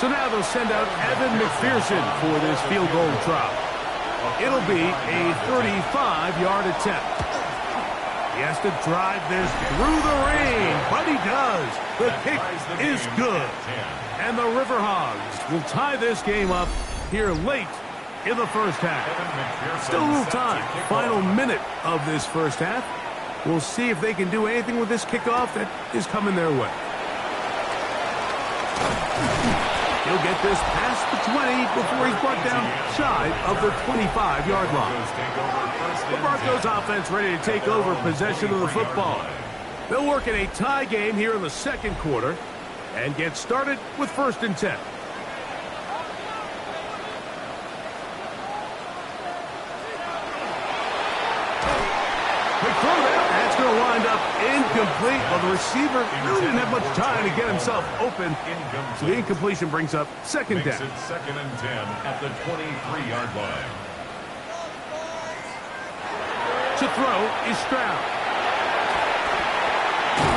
So now they'll send out Evan McPherson for this field goal try. It'll be a 35-yard attempt. He has to drive this through the rain, but he does. The kick is good. And the River Hogs will tie this game up here late in the first half. Still a little time. Final minute of this first half. We'll see if they can do anything with this kickoff that is coming their way. He'll get this past the 20 before he's brought down shy of the 25-yard line. The Broncos offense ready to take over possession of the football. They'll work in a tie game here in the second quarter and get started with 1st and 10. That's going to wind up incomplete. Well, the receiver really didn't have much time to get himself open. So the incompletion brings up 2nd down. 2nd and 10 at the 23-yard line. To throw is Stroud.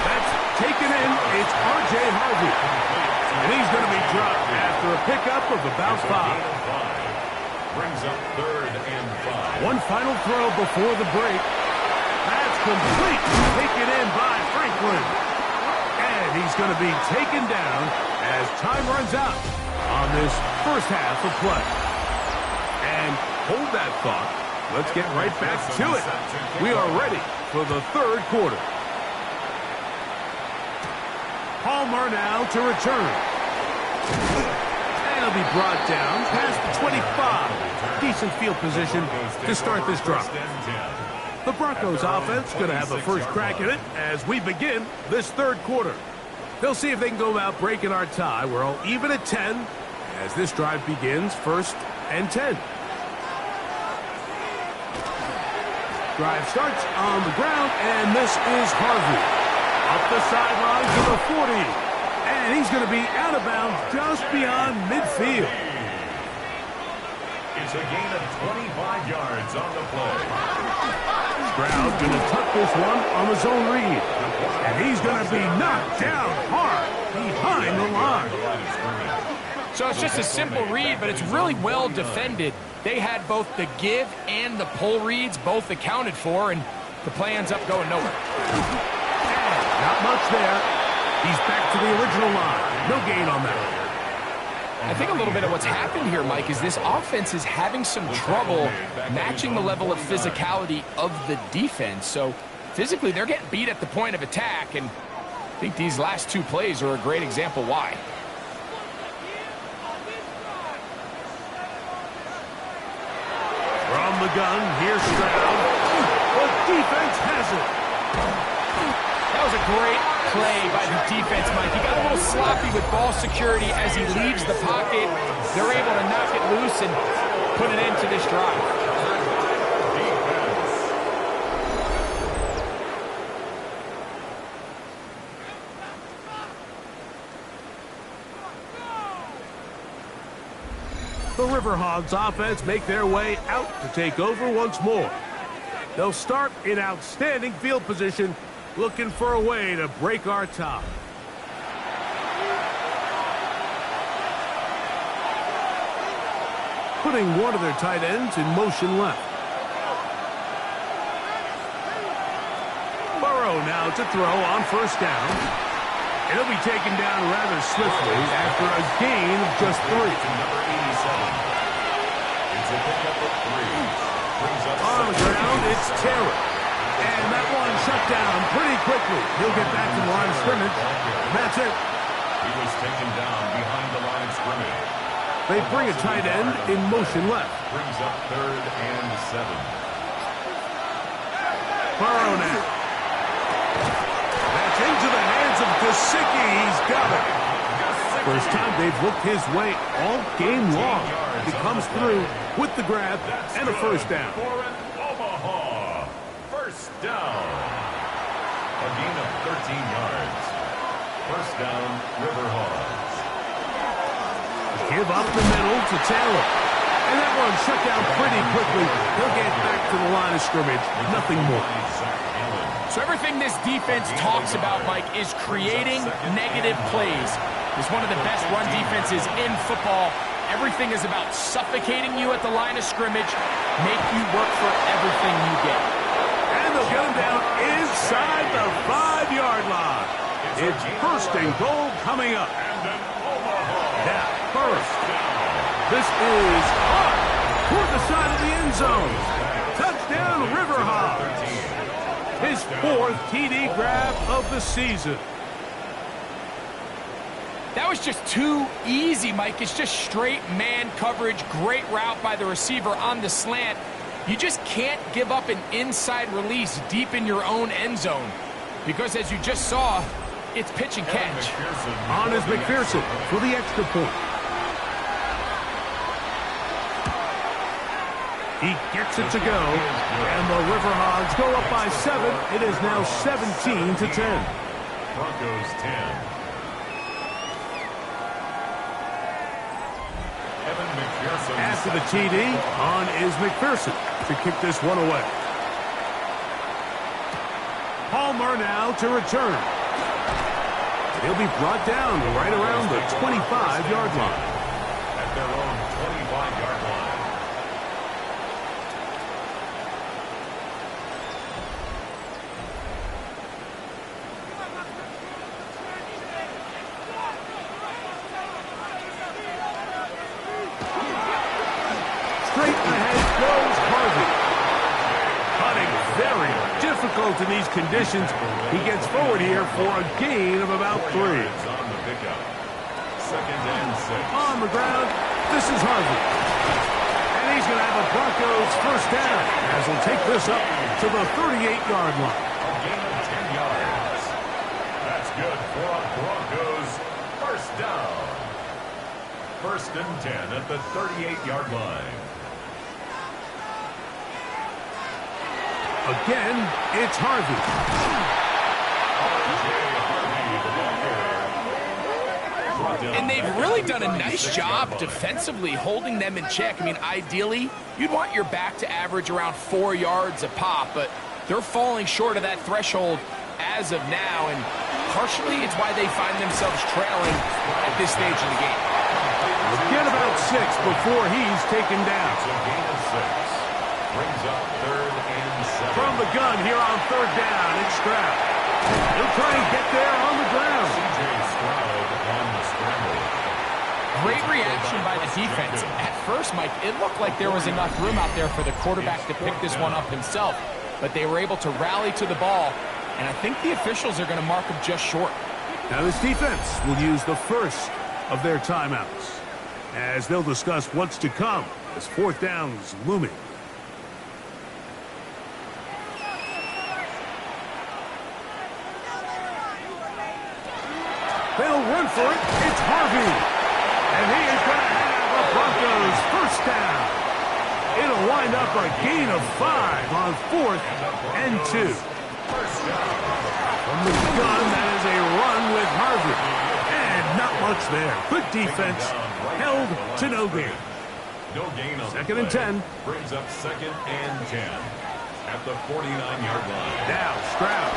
That's taken in. It's R.J. Harvey. And he's going to be dropped after a pickup of about 5. Brings up 3rd and 5. One final throw before the break. That's complete. Taken in by Franklin. And he's going to be taken down as time runs out on this first half of play. And hold that thought. Let's get right back to it. We are ready for the 3rd quarter. Palmer now to return. And he'll be brought down past the 25. Decent field position to start this drive. The Broncos offense going to have the first crack at it as we begin this 3rd quarter. They'll see if they can go about breaking our tie. We're all even at 10 as this drive begins 1st and 10. Drive starts on the ground, and this is Harvey. Up the sideline to the 40. And he's going to be out of bounds just beyond midfield. It's a gain of 25 yards on the play. Stroud going to tuck this one on the zone read. And he's going to be knocked down hard behind the line. So it's just a simple read, but it's really well defended. They had both the give and the pull reads both accounted for, and the play ends up going nowhere. Not much there. He's back to the original line. No gain on that. I think a little bit of what's happened here, Mike, is this offense is having some trouble matching the level of physicality of the defense. So physically, they're getting beat at the point of attack, and I think these last 2 plays are a great example why. From the gun, here's Stroud. The defense has it. That was a great play by the defense, Mike. He got a little sloppy with ball security as he leaves the pocket. They're able to knock it loose and put it into this drive. The River Hogs offense make their way out to take over once more. They'll start in outstanding field position, looking for a way to break our tie. Putting one of their tight ends in motion left. Burrow now to throw on 1st down. It'll be taken down rather swiftly after a gain of just 3. On the ground, it's Taylor. And that one shut down pretty quickly. He'll get back to the line of scrimmage. And that's it. He was taken down behind the line of scrimmage. They bring a tight end in motion left. Brings up 3rd and 7. Burrow now. That's into the hands of Gesicki. He's got it. First time they've looked his way all game long. He comes through with the grab and a 1st down. For an Omaha 1st down. A gain of 13 yards. 1st down, River Hogs. Give up the middle to Taylor. And that one shut down pretty quickly. He'll get back to the line of scrimmage. Nothing more. So everything this defense talks about, Mike, is creating negative plays. It's one of the best run defenses in football. Everything is about suffocating you at the line of scrimmage, make you work for everything you get. And they'll get him down inside the 5-yard line. It's first and goal coming up. Now, first. This is up toward the side of the end zone. Touchdown, River Hogs. His 4th TD grab of the season. That was just too easy, Mike. It's just straight man coverage. Great route by the receiver on the slant. You just can't give up an inside release deep in your own end zone. Because as you just saw, it's pitch and catch. On is McPherson for the extra point. He gets it to go. And the River Hogs go up by 7. It is now 17-10. Broncos 10. After the TD, on is McPherson to kick this one away. Palmer now to return. He'll be brought down right around the 25-yard line. At their own 25-yard line. Straight ahead goes Harvey. Cutting very difficult in these conditions. He gets forward here for a gain of about 3. On the pickup. 2nd and 6. On the ground, this is Harvey. And he's going to have a Broncos first down as he'll take this up to the 38-yard line. A gain of 10 yards. That's good for a Broncos first down. 1st and 10 at the 38-yard line. Again, it's Harvey. And they've really done a nice job defensively holding them in check. I mean, ideally, you'd want your back to average around 4 yards a pop, but they're falling short of that threshold as of now, and partially it's why they find themselves trailing at this stage in the game. Get about 6 before he's taken down. It's a gain of 6. Brings up 3rd and 7. From the gun here on 3rd down, it's Stroud. He'll try and get there on the ground. C.J. Stroud on the scramble. Great reaction by the defense. At first, Mike, it looked like there was enough room out there for the quarterback to pick this one up himself, but they were able to rally to the ball, and I think the officials are going to mark him just short. Now this defense will use the first of their timeouts as they'll discuss what's to come as 4th down is looming. They'll run for it. It's Harvey. And he is going to have the Broncos first down. It'll wind up a gain of 5 on 4th and 2. From the gun, that is a run with Harvey. And not much there. Good defense. Held to no gain. No gain on 2nd and 10. Brings up 2nd and 10 at the 49-yard line. Now Stroud.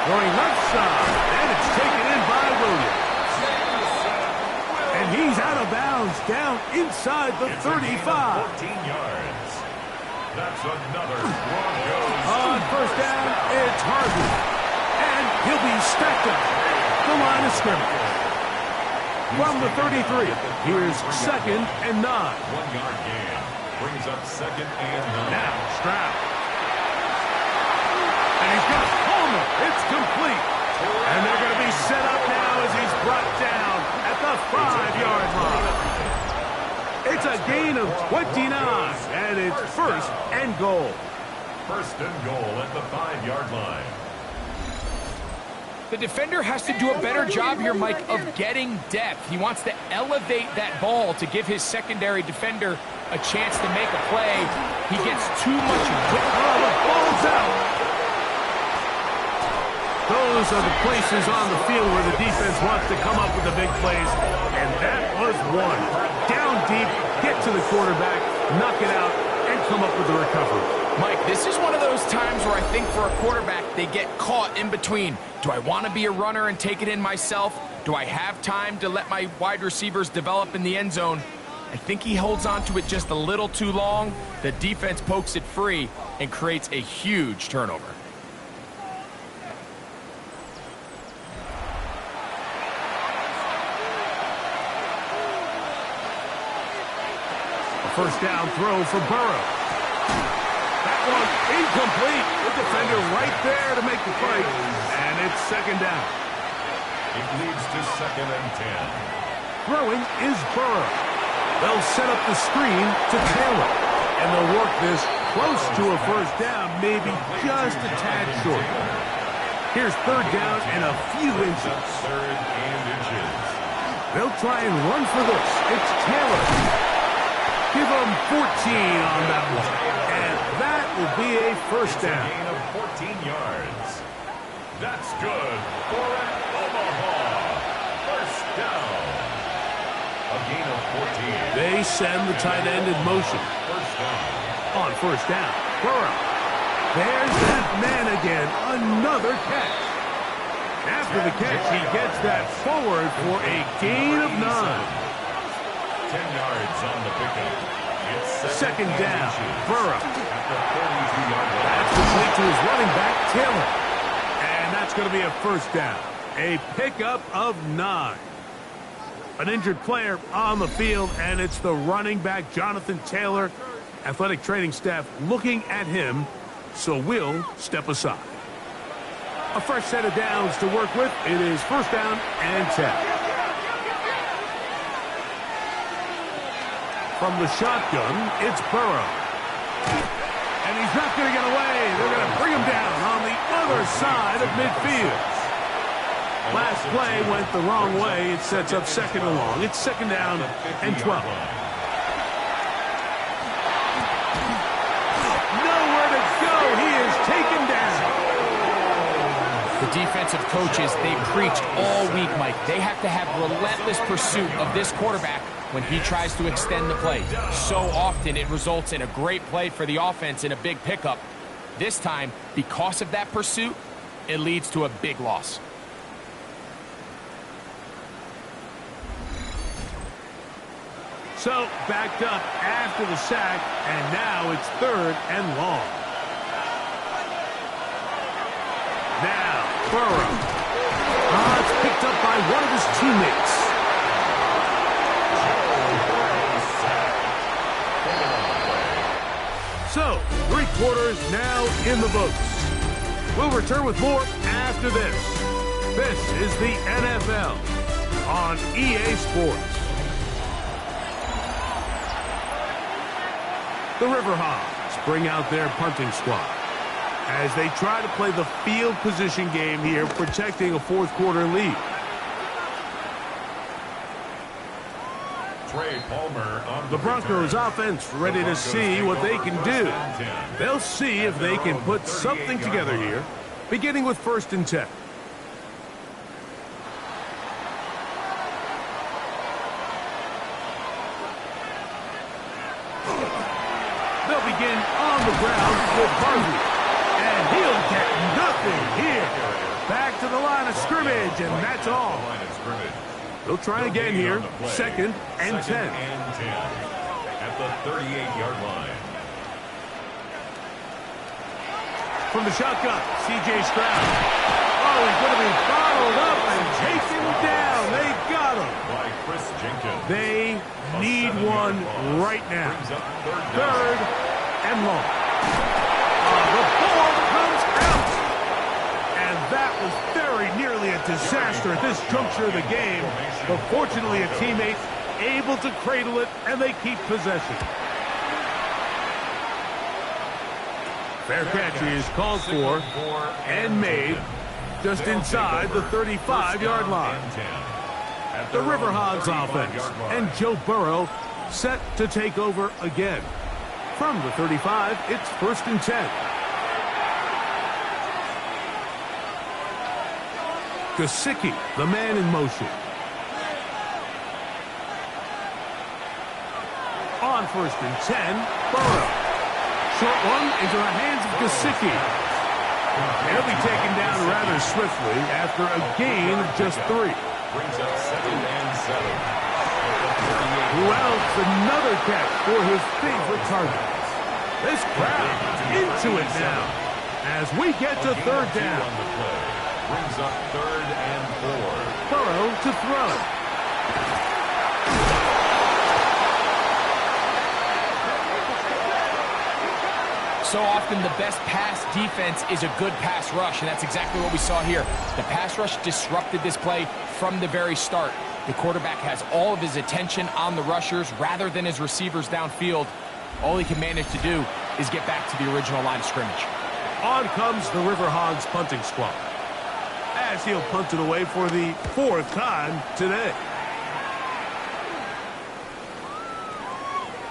Going left side, and it's taken in by Williams. And he's out of bounds, down inside the 35. 14 yards. That's another Broncos. On first down, it's Harvey. And he'll be stacked up the line of scrimmage. From the 33, here's 2nd and 9. 1-yard gain. Brings up 2nd and 9. Now Stroud. And he's got Palmer. It's complete. And they're going to be set up now as he's brought down at the 5-yard line. It's a gain of 29, and it's 1st and goal. 1st and goal at the 5-yard line. The defender has to do a better job here, Mike, of getting depth. He wants to elevate that ball to give his secondary defender a chance to make a play. He gets too much width. Oh, the ball's out. Those are the places on the field where the defense wants to come up with the big plays, and that was one. Down deep, get to the quarterback, knock it out, and come up with the recovery. Mike, this is one of those times where I think for a quarterback, they get caught in between. Do I want to be a runner and take it in myself? Do I have time to let my wide receivers develop in the end zone? I think he holds on to it just a little too long. The defense pokes it free and creates a huge turnover. A first down throw for Burrow. That one incomplete. The defender right there to make the play. And it's second down. It leads to 2nd and 10. Throwing is Burrow. They'll set up the screen to Taylor. And they'll work this close to a first down, maybe just a tad short. Here's third down and a few inches. Third and inches. They'll try and run for this. It's Taylor. Give them 14 on that one. And that will be a first down. A gain of 14 yards. That's good for an Omaha first down. A gain of 14. They send the tight end in motion. First down. On first down, Burrow. There's that man again. Another catch. After the catch, he gets that forward for a gain of 9. 10 yards on the pickup. It's Second down, Burrow. At the 32-yard line. That's complete to his running back, Taylor. And that's going to be a first down. A pickup of 9. An injured player on the field, and it's the running back, Jonathan Taylor. Athletic training staff looking at him, so we'll step aside. A fresh set of downs to work with. It is first down and 10. From the shotgun, it's Burrow. And he's not going to get away. They're going to bring him down on the other side of midfield. Last play went the wrong way. It sets up second and long. It's second down and 12. Nowhere to go. He is taken down. The defensive coaches, they preached all week, Mike. They have to have relentless pursuit of this quarterback when he tries to extend the play. So often it results in a great play for the offense and a big pickup. This time, because of that pursuit, it leads to a big loss. So, backed up after the sack, and now it's third and long. Now, Burrow. It's picked up by one of his teammates. So, 3 quarters now in the books. We'll return with more after this. This is the NFL on EA Sports. The River Hogs bring out their punting squad as they try to play the field position game here, protecting a fourth quarter lead. Trey Palmer on The Broncos offense ready to see what they can do. They'll see if they can put something together here, beginning with first and 10. They'll begin on the ground with Harvey. And he'll get nothing here. Back to the line of scrimmage, and that's all. They'll try again here. Second and 10. At the 38-yard line. From the shotgun, C.J. Stroud. Oh, he's going to be bottled up and taken down. They got him. By Chris Jenkins. They need one right now. Third and long. The ball comes out. And that was very nearly a disaster at this juncture of the game. But fortunately, a teammate able to cradle it, and they keep possession. Fair catch is called for and made just inside the 35-yard line. The River Hogs offense and Joe Burrow set to take over again. From the 35, it's first and 10. Gesicki, the man in motion. On 1st and 10, Burrow. Short one into the hands of Gesicki. He'll be taken down rather swiftly after a gain of just 3. Brings up 2nd and 7. Who else? Another catch for his favorite target. This crowd into it now as we get to 3rd down. On the play. Brings up 3rd and 4. Burrow to throw. So often the best pass defense is a good pass rush, and that's exactly what we saw here. The pass rush disrupted this play from the very start. The quarterback has all of his attention on the rushers rather than his receivers downfield. All he can manage to do is get back to the original line of scrimmage. On comes the River Hogs punting squad, as he'll punt it away for the 4th time today.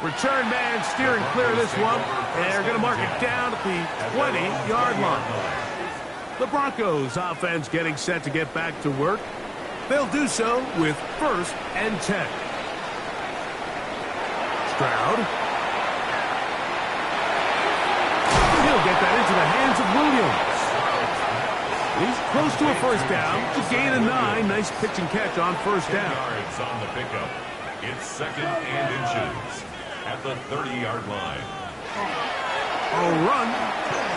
Return man steering clear of this one. They're going to mark it down at the 20-yard line. The Broncos offense getting set to get back to work. They'll do so with 1st and 10. Stroud. He'll get that into the hands of Williams. He's close to a 1st down to gain a 9. Nice pitch and catch on 1st down. Yards on the pickup. It's 2nd and inches at the 30-yard line. A run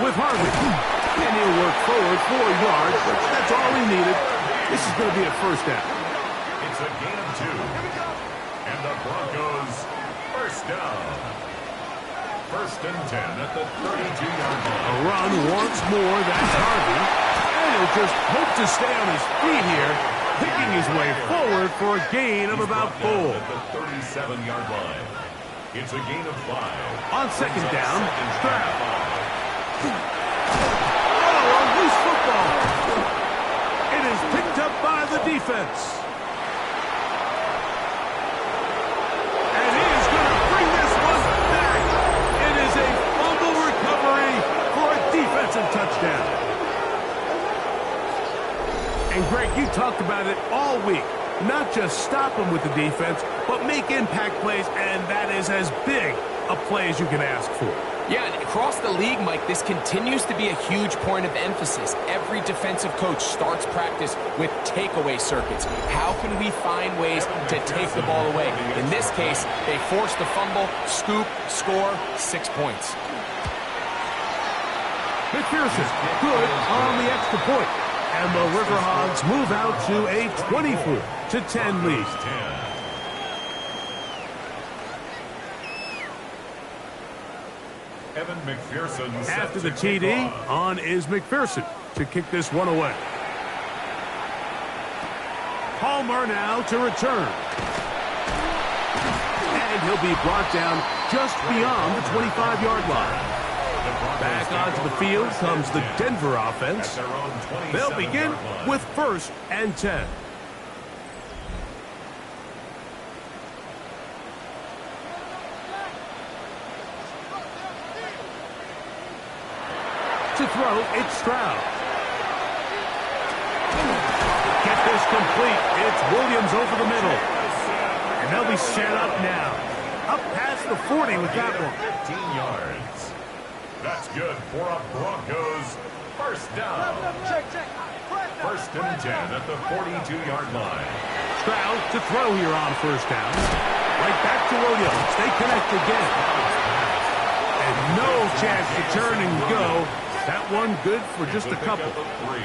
with Harvey. And he'll work forward 4 yards, but that's all he needed. This is going to be a 1st down. It's a gain of 2. And the Broncos 1st down. 1st and 10 at the 32-yard line. A run once more. That's Harvey. And he'll just hope to stay on his feet here, picking his way forward for a gain of about 4. At the 37-yard line. It's a gain of 5. On 2nd down, Stroud. Oh, a loose football. It is picked up by the defense. And he is going to bring this one back. It is a fumble recovery for a defensive touchdown. And Greg, you talked about it all week. Not just stop them with the defense, but make impact plays, and that is as big a play as you can ask for. Yeah, and across the league, Mike, this continues to be a huge point of emphasis. Every defensive coach starts practice with takeaway circuits. How can we find ways to take the ball away? In this case, they forced the fumble, scoop, score, 6 points. McPherson, good on the extra point. And the River Hogs move out to a 24-10 lead. Evan McPherson. After the TD, on is McPherson to kick this one away. Palmer now to return. And he'll be brought down just beyond the 25-yard line. Back onto the field comes the Denver offense. They'll begin with 1st and 10. To throw, it's Stroud. Get this complete. It's Williams over the middle. And they'll be set up now. Up past the 40 with that one. 15 yards. That's good for a Broncos 1st down. 1st and 10 at the 42-yard line. Stroud to throw here on 1st down. Right back to Williams. They connect again. And no chance to turn and go. That one good for just a couple. 3.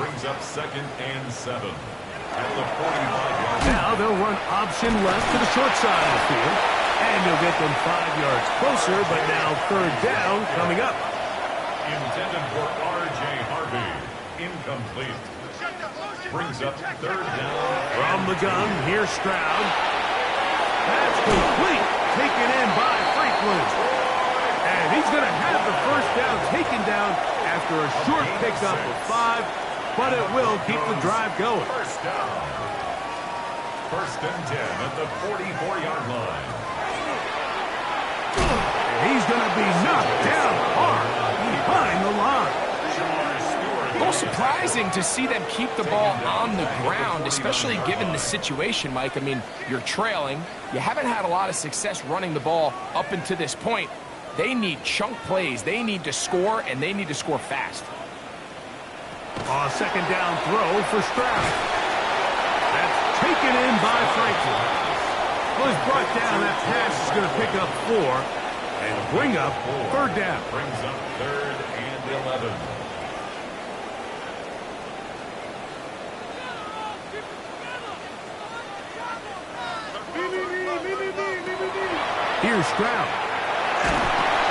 Brings up 2nd and 7 at the 45-yard line. Now they'll run option left to the short side of the field. And he'll get them 5 yards closer, but now 3rd down coming up. Intended for R.J. Harvey. Incomplete. Brings up 3rd down. From the gun, here's Stroud. That's complete. Taken in by Franklin. And he's going to have the 1st down taken down after a short pickup of 5, but it will keep the drive going. 1st down. 1st and 10 at the 44-yard line. And he's going to be knocked down hard behind the line. Those surprising to see them keep the ball on the ground, especially given the situation, Mike. I mean, you're trailing. You haven't had a lot of success running the ball up until this point. They need chunk plays. They need to score, and they need to score fast. Second down throw for Stroud. That's taken in by Franklin. Well, he's brought down. That pass is going to pick up 4 and bring up third down. Brings up 3rd and 11. Here's Stroud.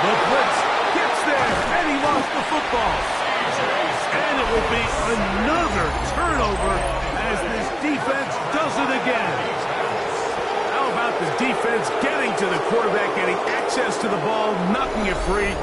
The blitz gets there, and he lost the football. And it will be another turnover as this defense does it again. How about the defense getting to the quarterback, getting access to the ball, knocking it free,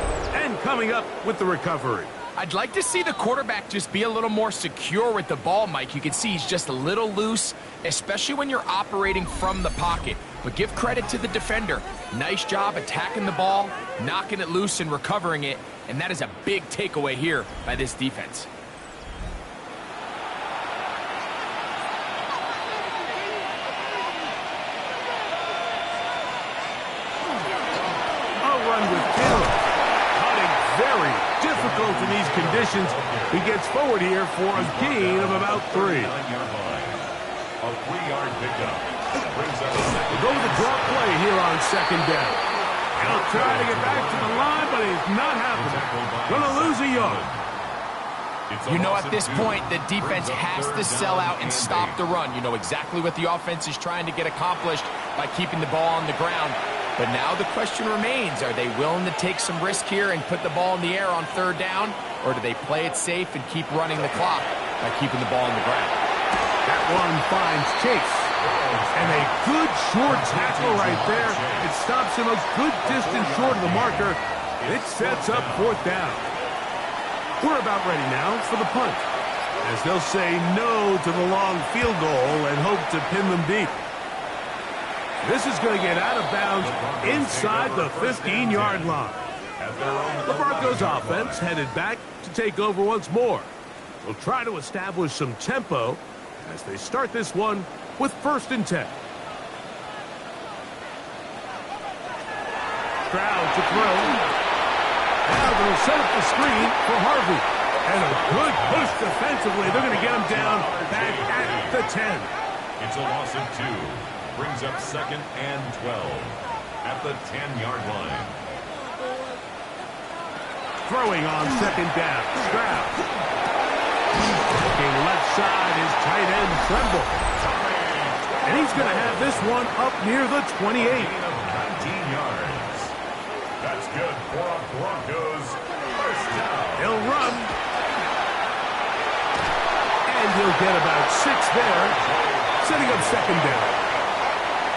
and coming up with the recovery? I'd like to see the quarterback just be a little more secure with the ball, Mike. You can see he's just a little loose, especially when you're operating from the pocket. But give credit to the defender. Nice job attacking the ball, knocking it loose and recovering it. And that is a big takeaway here by this defense. A run with Taylor. Cutting very difficult in these conditions. He gets forward here for a gain of about 3. A 3-yard pickup. We'll go with the draw play here on second down. He'll try to get back to the line, but he's not happening. Gonna lose a yard. You know, at this point, the defense has to sell out and stop the run. You know exactly what the offense is trying to get accomplished by keeping the ball on the ground. But now the question remains, are they willing to take some risk here and put the ball in the air on third down? Or do they play it safe and keep running the clock by keeping the ball on the ground? That one finds Chase. And a good short tackle right there. It stops him a good distance short of the marker. It sets up fourth down. We're about ready now for the punt, as they'll say no to the long field goal and hope to pin them deep. This is going to get out of bounds inside the 15-yard line. The Broncos offense headed back to take over once more. They'll try to establish some tempo as they start this one with 1st and 10. Stroud to throw. Now they'll set up the screen for Harvey. And a good push defensively. They're going to get him down back at the 10. It's a loss of 2. Brings up 2nd and 12 at the 10-yard line. Throwing on second down. Stroud. Looking left side is tight end Tremble. And he's going to have this one up near the 28. 19 yards. That's good for a Broncos first down. He'll run. And he'll get about 6 there, setting up second down.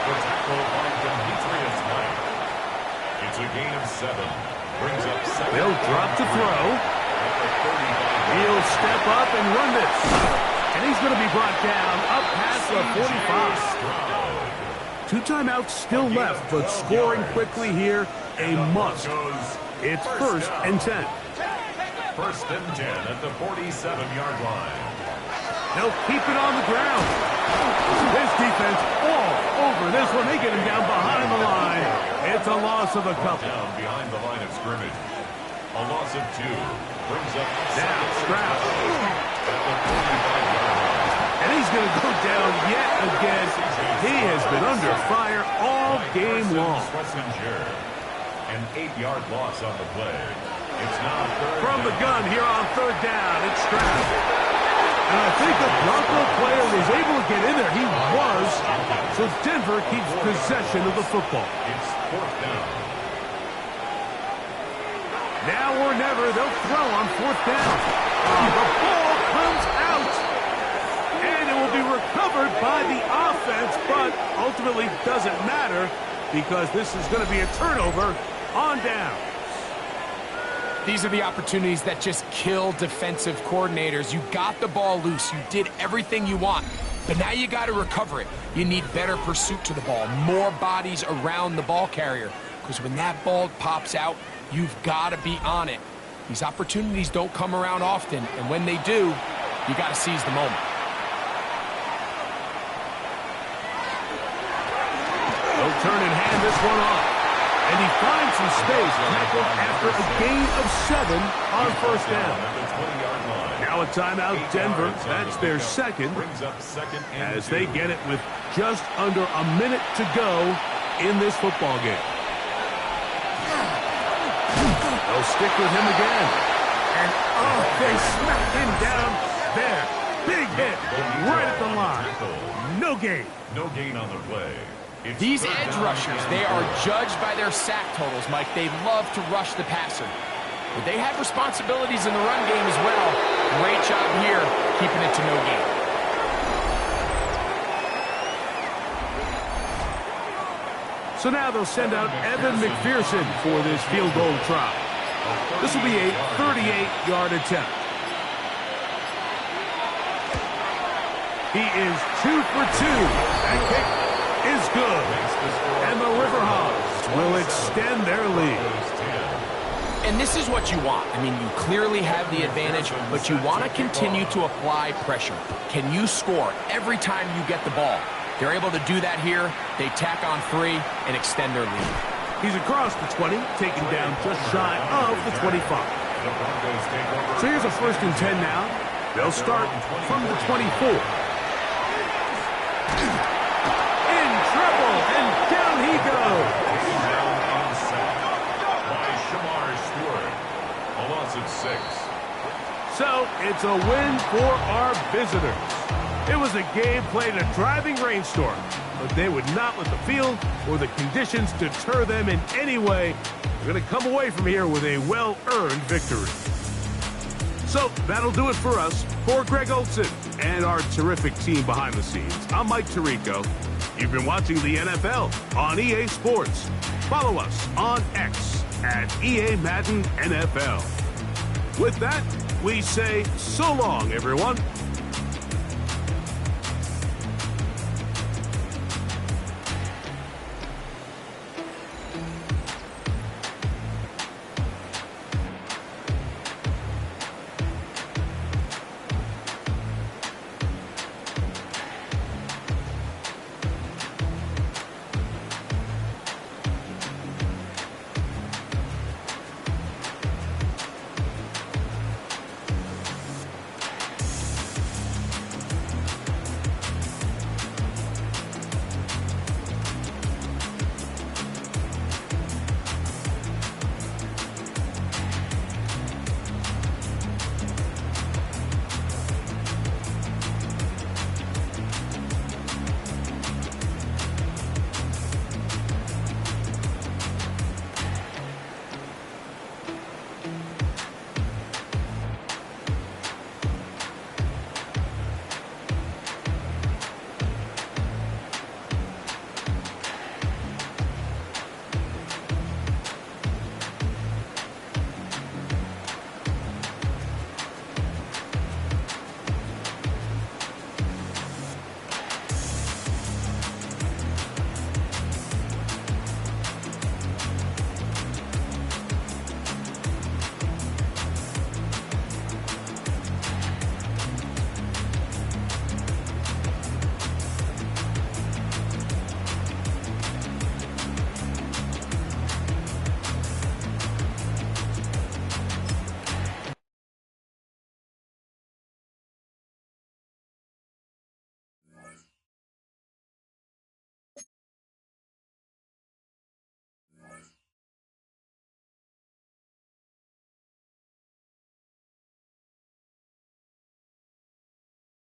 The tackle by Demetrius White. It's a gain of 7. Brings up 7. They'll drop to throw. He'll step up and run this. And he's going to be brought down up past the 45. 2 timeouts still left, but scoring quickly here, a must. It's 1st and 10. 1st and 10 at the 47-yard line. They'll keep it on the ground. This defense all over this one. They get him down behind the line. It's a loss of a couple. Down behind the line of scrimmage. A loss of 2. Brings up now Stroud. At the 45-yard line. And he's going to go down yet again. He has been under fire all game long. An 8-yard loss on the play. It's now third from the down. gun here on third down. It's Stroud. And I think the Bronco player was able to get in there. He was. So Denver keeps possession of the football. It's 4th down. Now or never, they'll throw on 4th down. The ball comes out. And it will be recovered by the offense, but ultimately doesn't matter because this is going to be a turnover on down. These are the opportunities that just kill defensive coordinators. You got the ball loose. You did everything you want. But now you got to recover it. You need better pursuit to the ball, more bodies around the ball carrier. Because when that ball pops out, you've got to be on it. These opportunities don't come around often, and when they do, you got to seize the moment. They'll turn and hand this one off. And he finds some space, tackled after a gain of 7 on first down. Now a timeout, Denver. That's their second, as they get it with just under a minute to go in this football game. They'll stick with him again. And, oh, they smacked him down there. Big hit right at the line. No gain. No gain on the play. These edge rushers, they are judged by their sack totals, Mike. They love to rush the passer. But they have responsibilities in the run game as well. Great job here, keeping it to no gain. So now they'll send out Evan McPherson for this field goal try. This will be a 38-yard attempt. He is 2 for 2. That kick is good. And the River Hogs will extend their lead. And this is what you want. I mean, you clearly have the advantage, but you want to continue to apply pressure. Can you score every time you get the ball? They're able to do that here. They tack on 3 and extend their lead. He's across the 20, taken down just shy of the 25. So here's a 1st and 10 now. They'll start from the 24. In trouble, and down he goes. A loss of 6. So it's a win for our visitors. It was a game played in a driving rainstorm, but they would not let the field or the conditions deter them in any way. They're going to come away from here with a well-earned victory. So that'll do it for us. For Greg Olson and our terrific team behind the scenes, I'm Mike Tirico. You've been watching the NFL on EA Sports. Follow us on X at EA Madden NFL. With that, we say so long, everyone.